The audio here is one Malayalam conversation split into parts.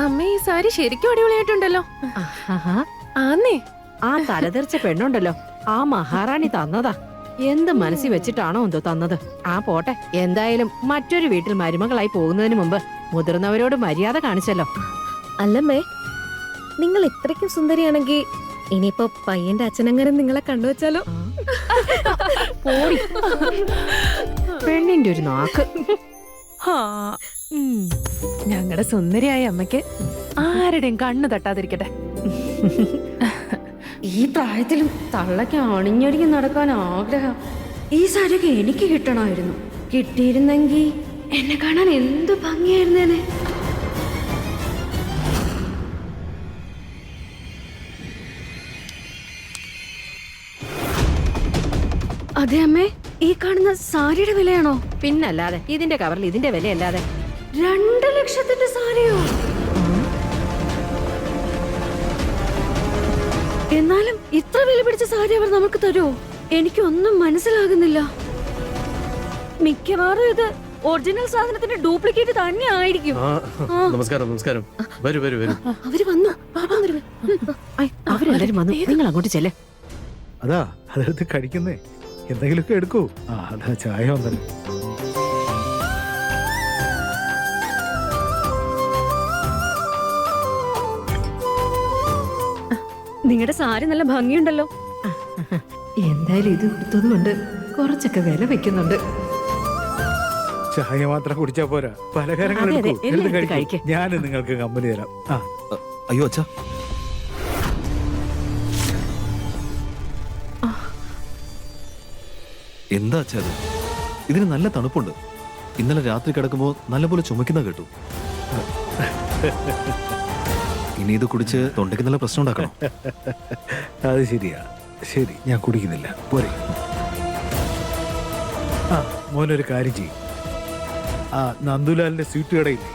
അമ്മ ഈ സാരി ശരിക്കും അടിപൊളിയായിട്ടുണ്ടല്ലോ. ആന്നേ, ആ തലതെറിച്ച പെണ്ണുണ്ടല്ലോ, ആ മഹാറാണി തന്നതാ. എന്ത് മനസ്സിൽ വെച്ചിട്ടാണോ എന്തോ തന്നത്. ആ പോട്ടെ, എന്തായാലും മറ്റൊരു വീട്ടിൽ മരുമകളായി പോകുന്നതിന് മുമ്പ് മുതിർന്നവരോട് മര്യാദ കാണിച്ചല്ലോ. അല്ലമ്മേ, നിങ്ങൾ ഇത്രയ്ക്കും സുന്ദരിയാണെങ്കിൽ ഇനിയിപ്പോ പയ്യന്റെ അച്ഛനങ്ങനെ നിങ്ങളെ കണ്ടുവച്ചാലോ? പോടി. പെണ്ണിന്റെ ഒരു നാക്ക്. ഞങ്ങളുടെ സുന്ദരിയായ അമ്മയ്ക്ക് ആരുടെയും കണ്ണു തട്ടാതിരിക്കട്ടെ. ഈ പ്രായത്തിലും തള്ളയ്ക്ക് അണിഞ്ഞൊരുങ്ങി നടക്കാൻ ആഗ്രഹം. ഈ സാരിയൊക്കെ എനിക്ക് കിട്ടണമായിരുന്നു. കിട്ടിയിരുന്നെങ്കിൽ എന്നെ കാണാൻ എന്ത് ഭംഗിയായിരുന്നേനെ. അതെ അമ്മേ, ഈ കാണുന്ന സാരിയുടെ വിലയാണോ? പിന്നല്ലാതെ, ഇതിന്റെ കവറിൽ ഇതിന്റെ വിലയല്ലാതെ. 2 ലക്ഷത്തിന്റെ സാരിയോ? എന്നാലും ഇത്ര വില പിടിച്ച സാരി അവർ നമുക്ക് തരുമോ? എനിക്കൊന്നും മനസ്സിലാകുന്നില്ല. മിക്കവാറും ഇത് ഒറിജിനൽ സാധനത്തിന്റെ ഡ്യൂപ്ലിക്കേറ്റ് തന്നെ ആയിരിക്കും. നമസ്കാരം, നമസ്കാരം. വരൂ വരൂ വരൂ. അവര് വന്നു. അവരെല്ലാരും വന്നു. നിങ്ങൾ അങ്ങോട്ട് ചെല്ലേ. അതാ അതെടുത്ത് കഴിക്കുന്നേ. എന്തെങ്കിലുമൊക്കെ എടുക്കൂ. അതാ ചായ വന്നല്ലോ. നിങ്ങളുടെ സാരി നല്ല ഭംഗിയുണ്ടല്ലോ. എന്തായാലും ഇത് കൊടുത്തതുകൊണ്ട് കുറച്ചൊക്കെ വില വെക്കുന്നുണ്ട്. ചായ മാത്രം കുടിച്ചാ പോരാ, പലഹാരങ്ങൾ അതെ, എടുക്കൂ. അതെ, എടുത്ത് എല്ലാം കഴിക്ക്. കഴിക്ക്. ഞാൻ നിങ്ങൾക്ക് കമ്പനി തരാം. അയ്യോ അച്ഛാ, എന്താ അച്ഛാ ഇത്? ഇതിന് നല്ല തണുപ്പുണ്ട്. ഇന്നലെ രാത്രി കിടക്കുമ്പോ നല്ലപോലെ ചുമക്കുന്ന കേട്ടു. ഇനി ഇത് കുടിച്ച് തൊണ്ടയ്ക്ക് നല്ല പ്രശ്നം ഉണ്ടാക്കണം. അത് ശരിയാ. ശരി, ഞാൻ കുടിക്കുന്നില്ല. പോരെ. മോനൊരു കാര്യം ചെയ്യും. നന്ദുലാലിന്റെ സ്വീറ്റ് കടയില്ലേ,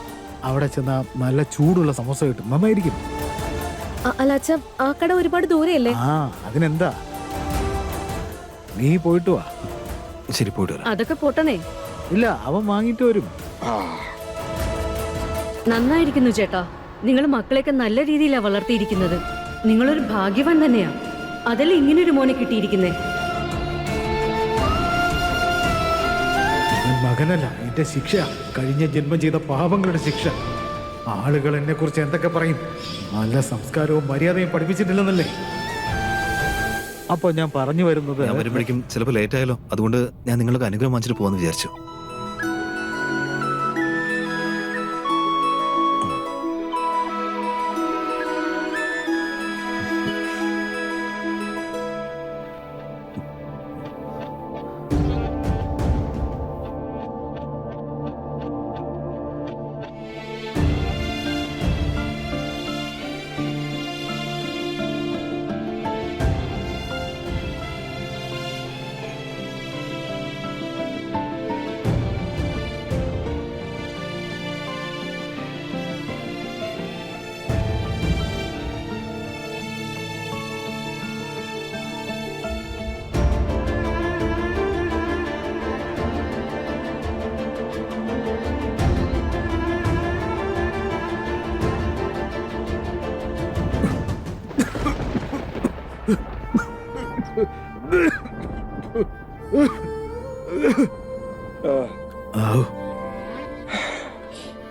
അവിടെ ചെന്നാ നല്ല ചൂടുള്ള സമോസ കിട്ടും. നന്നായിരിക്കും. അല്ല അച്ഛ, ആ കട ഒരുപാട് ദൂരെയല്ലേ? അതിനെന്താ, നീ പോയിട്ട് വാ. ശരി, പോയിട്ട് വരാം. അതൊക്കെ പൊട്ടണേ. ഇല്ല, അവൻ വാങ്ങിട്ട് വരും. നന്നായിരിക്കുന്നു ചേട്ടാ. നിങ്ങൾ മക്കളെയൊക്കെ നല്ല രീതിയിലാണ് വളർത്തിയിരിക്കുന്നത്. നിങ്ങളൊരു ഭാഗ്യവാൻ തന്നെയാ. അതല്ലേ ഇങ്ങനൊരു മോനെ കിട്ടിയിരിക്കുന്നേ. മകനല്ല, എന്റെ ശിക്ഷ. കഴിഞ്ഞ ജന്മം ചെയ്ത പാപങ്ങളുടെ ശിക്ഷ. ആളുകൾ എന്നെ കുറിച്ച് എന്തൊക്കെ പറയും? നല്ല സംസ്കാരവും മര്യാദയും പഠിപ്പിച്ചിട്ടില്ലെന്നല്ലേ. അപ്പൊ ഞാൻ പറഞ്ഞു വരുന്നത്, ഞാൻ വരുമ്പോഴേക്കും ചിലപ്പോൾ ലേറ്റ് ആയാലോ, അതുകൊണ്ട് ഞാൻ നിങ്ങൾക്ക് അനുഗ്രഹം വാങ്ങിച്ചിട്ട് പോകാന്ന് വിചാരിച്ചു.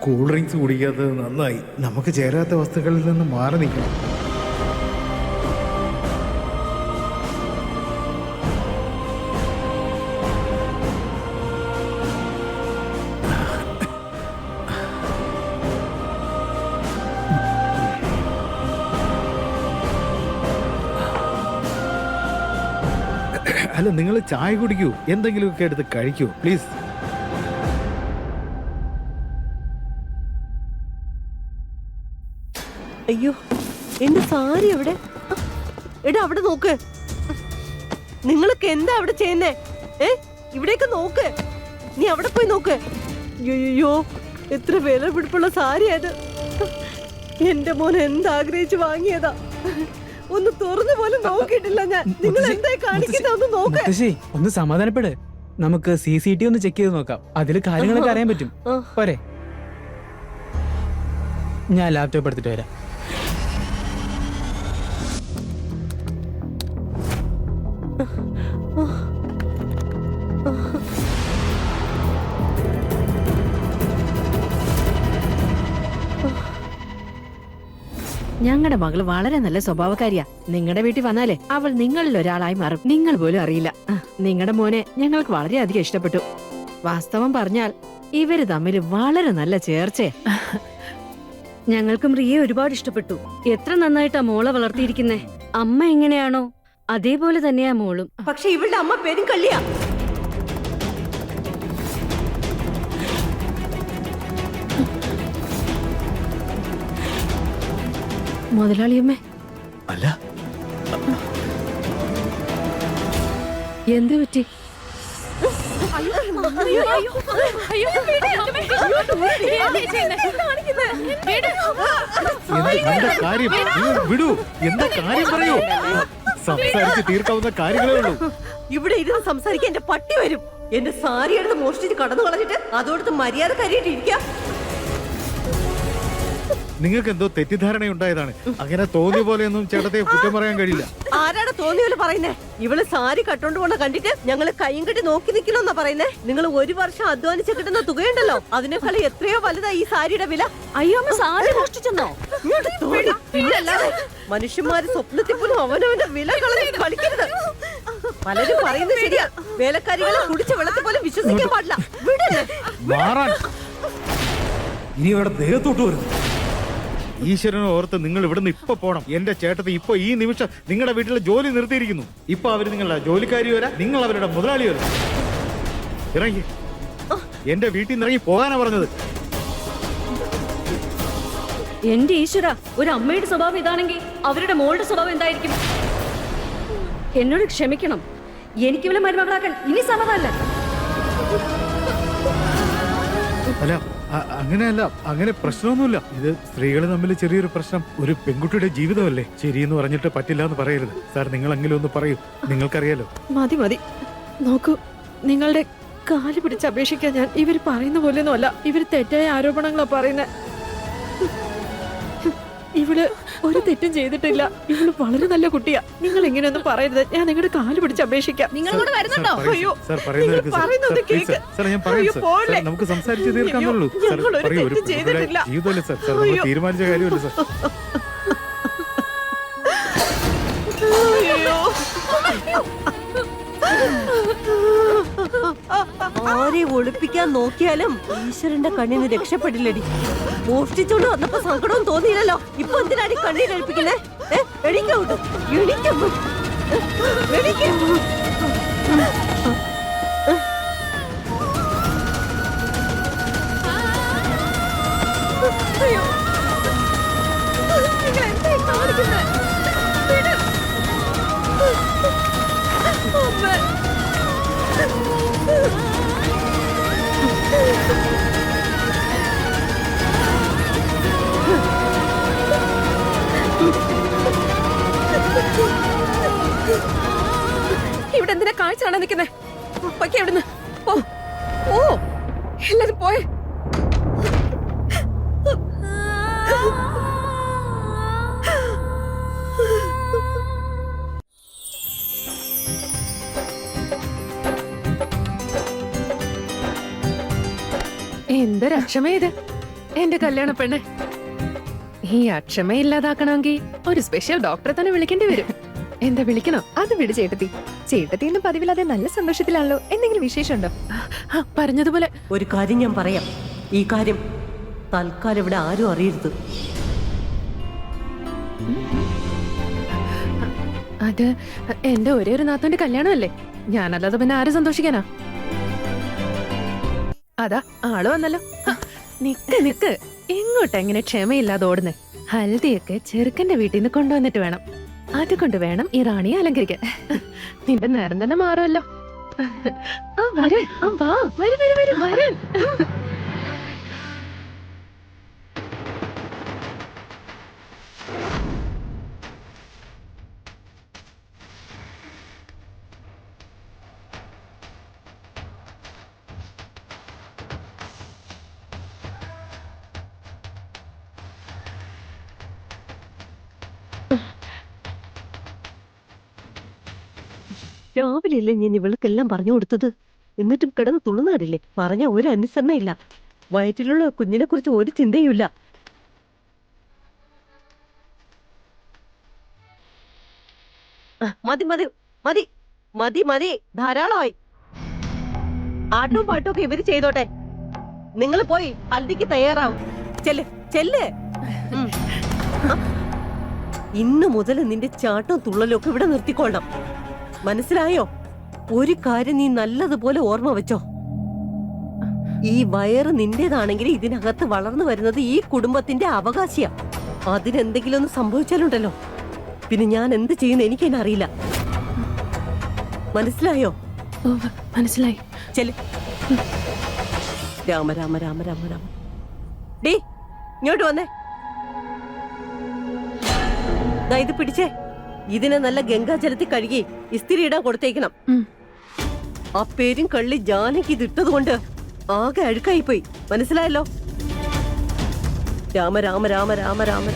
കൂൾ ഡ്രിങ്ക്സ് കുടിക്കാത്തത് നന്നായി. നമുക്ക് ചേരാത്ത വസ്തുക്കളിൽ നിന്ന് മാറി നിൽക്കണം. അല്ല, നിങ്ങൾ ചായ കുടിക്കൂ, എന്തെങ്കിലുമൊക്കെ എടുത്ത് കഴിക്കൂ പ്ലീസ്. അയ്യോ, എന്റെ സാരി എവിടെ? എടാ, അവിടെ നോക്ക്. നിങ്ങളൊക്കെ എന്താ അവിടെ ചെയ്യുന്നേ? ഇവിടേക്ക് നോക്ക്. നീ അവിടെ പോയി നോക്ക്. അയ്യോ, എത്ര വില പിടിപ്പുള്ള സാരി അത്. എന്റെ മോൻ എന്താഗ്രഹിച്ച് വാങ്ങിയതാ. ഒന്ന് തുറന്നു പോലും നോക്കിയിട്ടില്ല ഞാൻ. നിങ്ങൾ എന്തായി കാണിക്കുന്ന ഒന്ന് നോക്ക്. ഒന്ന് സമാധാനപ്പെട്. നമുക്ക് CCTV ഒന്ന് ചെക്ക് ചെയ്ത് നോക്കാം. അതില് കാര്യങ്ങളൊക്കെ അറിയാൻ പറ്റും. പോരെ? ഞാൻ ലാപ്ടോപ്പ് എടുത്തിട്ട് വരാം. ഞങ്ങളുടെ മകള് വളരെ നല്ല സ്വഭാവക്കാരിയാ. നിങ്ങളുടെ വീട്ടിൽ വന്നാലേ അവൾ നിങ്ങളിൽ ഒരാളായി മാറും. നിങ്ങൾ പോലും അറിയില്ല. നിങ്ങളുടെ മോനെ ഞങ്ങൾക്ക് വളരെയധികം ഇഷ്ടപ്പെട്ടു. വാസ്തവം പറഞ്ഞാൽ ഇവര് തമ്മിൽ വളരെ നല്ല ചേർച്ചേ. ഞങ്ങൾക്കും റിയെ ഒരുപാട് ഇഷ്ടപ്പെട്ടു. എത്ര നന്നായിട്ടാ മോളെ വളർത്തിയിരിക്കുന്നേ. അമ്മ എങ്ങനെയാണോ അതേപോലെ തന്നെയാ മോളും. പക്ഷെ ഇവളുടെ അമ്മ പേരും കള്ളിയാ. മുതലാളിയമ്മേ, അല്ല, എന്ത് പറ്റി? എന്താ കാര്യം? നിങ്ങൾ വിടൂ. എന്താ കാര്യം പറയൂ. സംസാരിച്ച് തീർക്കാവുന്ന കാര്യങ്ങളേ ഉള്ളൂ. ഇവിടെ ഇരുന്ന് സംസാരിക്കാൻ എന്റെ പട്ടി വരും. എന്റെ സാരി എടുത്ത് മോഷ്ടിച്ച് കടന്നു കളഞ്ഞിട്ട് അതോടത്ത് മര്യാദ കരിയിട്ട് ഇരിക്കാം. നിങ്ങൾക്ക് എന്തോ തെറ്റിദ്ധാരണയുണ്ടായതാണ്. അങ്ങനെ തോന്നിയ പോലെയൊന്നും ചേട്ടത്തെ കുറ്റം പറയാൻ കഴിയില്ല. ആരാണ് തോന്നിയവര് പറയുന്നേ? ഇവള് സാരി കട്ടോണ്ട് പോണ കണ്ടിട്ട് ഞങ്ങള് കയ്യും കെട്ടി നോക്കി നിക്കണമെന്നാ പറയുന്നേ. നിങ്ങൾ 1 വർഷം അധ്വാനിച്ച് കിട്ടുന്ന തുകയുണ്ടല്ലോ, അതിനേക്കാൾ എത്രയോ വലുതാ ഈ സാരിയുടെ വില. അയ്യോ, അമ്മ സാരി മോഷ്ടിച്ചെന്നോ? പിന്നല്ലാതെ മനുഷ്യന്മാര് സ്വപ്നത്തിൽ പോലും അവനവന്റെ വില കളഞ്ഞ് കളിക്കരുത്. പലരും പറയുന്നത് ശരിയാ. വേലക്കാരികളെ കുടിച്ച വെള്ളത്തിൽ പോലും വിശ്വസിക്കാൻ പാടില്ല. വിടല്ലേ? മാറാൻ ഇനി ഇവിടെ ദേഹത്തോട്ട് വരും. ഈശ്വരനെ ഓർത്ത് നിങ്ങൾ ഇവിടുന്ന് ഇപ്പൊ പോണം. എന്റെ ചേട്ടത്തി ഇപ്പൊ ഈ നിമിഷം നിങ്ങളുടെ വീട്ടിലെ ജോലി നിർത്തിയിരിക്കുന്നു. ഇപ്പൊ അവര് നിങ്ങളുടെ ജോലിക്കാരി വരാ, നിങ്ങൾ അവരുടെ മുതലാളി വരാ. ഇറങ്ങി എന്റെ വീട്ടിൽ നിന്ന് ഇറങ്ങി പോകാനാ പറഞ്ഞത്. എന്റെ ഈശ്വര, ഒരു അമ്മയുടെ സ്വഭാവം ഇതാണെങ്കിൽ അവരുടെ മോളുടെ സ്വഭാവം എന്തായിരിക്കും? എന്നോട് ക്ഷമിക്കണം. എനിക്കിവളെ മരുമകളാക്കാൻ ഇനി സമ്മതമല്ല. അല്ല, അങ്ങനെയല്ല. അങ്ങനെ പ്രശ്നമൊന്നുമില്ല. ഇത് സ്ത്രീകൾ തമ്മിൽ ചെറിയൊരു പ്രശ്നം. ഒരു പെൺകുട്ടിയുടെ ജീവിതമല്ലേ. ശരിയെന്ന് പറഞ്ഞിട്ട് പറ്റില്ല എന്ന് പറയരുത് സാർ. നിങ്ങളെങ്കിലും ഒന്ന് പറയൂ. നിങ്ങൾക്കറിയാലോ. മതി മതി. നോക്കൂ, നിങ്ങളുടെ കാല് പിടിച്ച് അപേക്ഷിക്കാൻ ഞാൻ ഇവര് പറയുന്ന പോലെയൊന്നും അല്ല. ഇവര് തെറ്റായ ആരോപണങ്ങളാ പറയുന്നത്. ഇവള് ഒരു തെറ്റും ചെയ്തിട്ടില്ല. ഇവള് വളരെ നല്ല കുട്ടിയാ. നിങ്ങൾ ഇങ്ങനെയൊന്നും പറയരുത്. ഞാൻ നിങ്ങളുടെ കാല് പിടിച്ച് അപേക്ഷിക്കാം. നിങ്ങളോട് വരുന്നുണ്ടോ? അയ്യോ, സാർ പറയുന്നത് പറയുന്നത് കേക്ക്. ഞാൻ പറയൂ സാർ. നമുക്ക് സംസാരിച്ച് തീർക്കാന്നുള്ളൂ. സാർ പറയൂ. ഒരു ജീവിതമല്ലേ സാർ. സാർ നമ്മൾ തീരുമാനിച്ച കാര്യമല്ലേ സാർ. ആരെ ഒളിപ്പിക്കാൻ നോക്കിയാലും ഈശ്വരന്റെ കണ്ണിന് രക്ഷപ്പെടില്ലടി. മോഷ്ടിച്ചോണ്ട് വന്നപ്പോ സങ്കടവും തോന്നിയില്ലല്ലോ. ഇപ്പൊ എന്തിനാടി കണ്ണീര് കഴിപ്പിക്കുന്നേ? എണീക്കോട്ടു, എണീക്കും, എണീക്കും. അയ്യോ, നിങ്ങൾ എന്താ കാണിക്കുന്നേ? അമ്മ, ഇവിടെ എന്തിനാ കാഴ്ച കാണാൻ നിൽക്കുന്നേ? പൊയ്ക്കേ ഇവിടുന്ന്. പോ. ഓ, എല്ലാരും പോയേ. എന്തൊരു അക്ഷമ ഇത്, എന്റെ കല്യാണ പെണ്ണ്. ഈ അക്ഷമ ഇല്ലാതാക്കണമെങ്കിൽ ഒരു സ്പെഷ്യൽ ഡോക്ടറെ തന്നെ വിളിക്കേണ്ടി വരും. എന്താ വിളിക്കണോ? അത് വിട് ചേട്ടത്തി. ചേട്ടത്തിന്ന് പതിവില്ലാതെ നല്ല സന്തോഷത്തിലാണല്ലോ. എന്തെങ്കിലും വിശേഷമുണ്ടോ? പറഞ്ഞതുപോലെ ഒരു കാര്യം ഞാൻ പറയാം. ഈ കാര്യം തൽക്കാലം ഇവിടെ ആരും അറിയരുത്. അത് എന്റെ ഒരേ ഒരു നാത്തോന്റെ കല്യാണമല്ലേ. ഞാനല്ലാതെ പിന്നെ ആരും സന്തോഷിക്കാനാ? അതാ ആള് വന്നല്ലോ. നിക്ക് നിക്ക്, എങ്ങോട്ടെങ്ങനെ ക്ഷമയില്ലാതെ ഓടുന്നേ? ഹൽദിയൊക്കെ ചെറുക്കന്റെ വീട്ടിൽ നിന്ന് കൊണ്ടുവന്നിട്ട് വേണം. അതുകൊണ്ട് വേണം ഈ റാണിയെ അലങ്കരിക്കാൻ. നിന്റെ നേരം തന്നെ മാറുമല്ലോ. വരൻ. രാവിലെയല്ലേ ഞാൻ ഇവൾക്കെല്ലാം പറഞ്ഞു കൊടുത്തത്, എന്നിട്ടും കിടന്ന് തുള്ളുന്നാടില്ലേ. പറഞ്ഞ ഒരു അനുസരണ ഇല്ല. വയറ്റിലുള്ള കുഞ്ഞിനെ കുറിച്ച് ഒരു ചിന്തയുമില്ല. മതി മതി മതി മതി മതി, ധാരാളമായി. ആട്ടും പാട്ടും ഒക്കെ ഇവര് ചെയ്തോട്ടെ. നിങ്ങൾ പോയി ഹൽദിക്ക് തയ്യാറാവും. ചെല്ല് ചെല്ല്. ഉം. ഇന്ന് മുതൽ നിന്റെ ചാട്ടവും തുള്ളലും ഒക്കെ ഇവിടെ നിർത്തിക്കൊള്ളണം. മനസ്സിലായോ? ഒരു കാര്യം നീ നല്ലതുപോലെ ഓർമ്മ വെച്ചോ. ഈ വയറ് നിന്റേതാണെങ്കിൽ ഇതിനകത്ത് വളർന്നു വരുന്നത് ഈ കുടുംബത്തിന്റെ അവകാശിയാ. അതിനെന്തെങ്കിലും ഒന്ന് സംഭവിച്ചാലുണ്ടല്ലോ, പിന്നെ ഞാൻ എന്ത് ചെയ്യുന്ന എനിക്കെന്നെ അറിയില്ല. മനസ്സിലായോ? മനസ്സിലായി. ചെല്. രാമ രാമ രാമ രാമ രാമ. ഡീ ഇങ്ങോട്ട് വന്നേ. ദാ ഇത് പിടിച്ചേ. ഇതിനെ നല്ല ഗംഗാജലത്തിൽ കഴുകി ഇസ്തിരി ഇടാൻ കൊടുത്തേക്കണം. ആ പേരും കള്ളി ജാനകി ഇതിട്ടത് കൊണ്ട് ആകെ അഴുക്കായി പോയി. മനസ്സിലായല്ലോ? രാമ രാമ രാമ രാമ രാമ.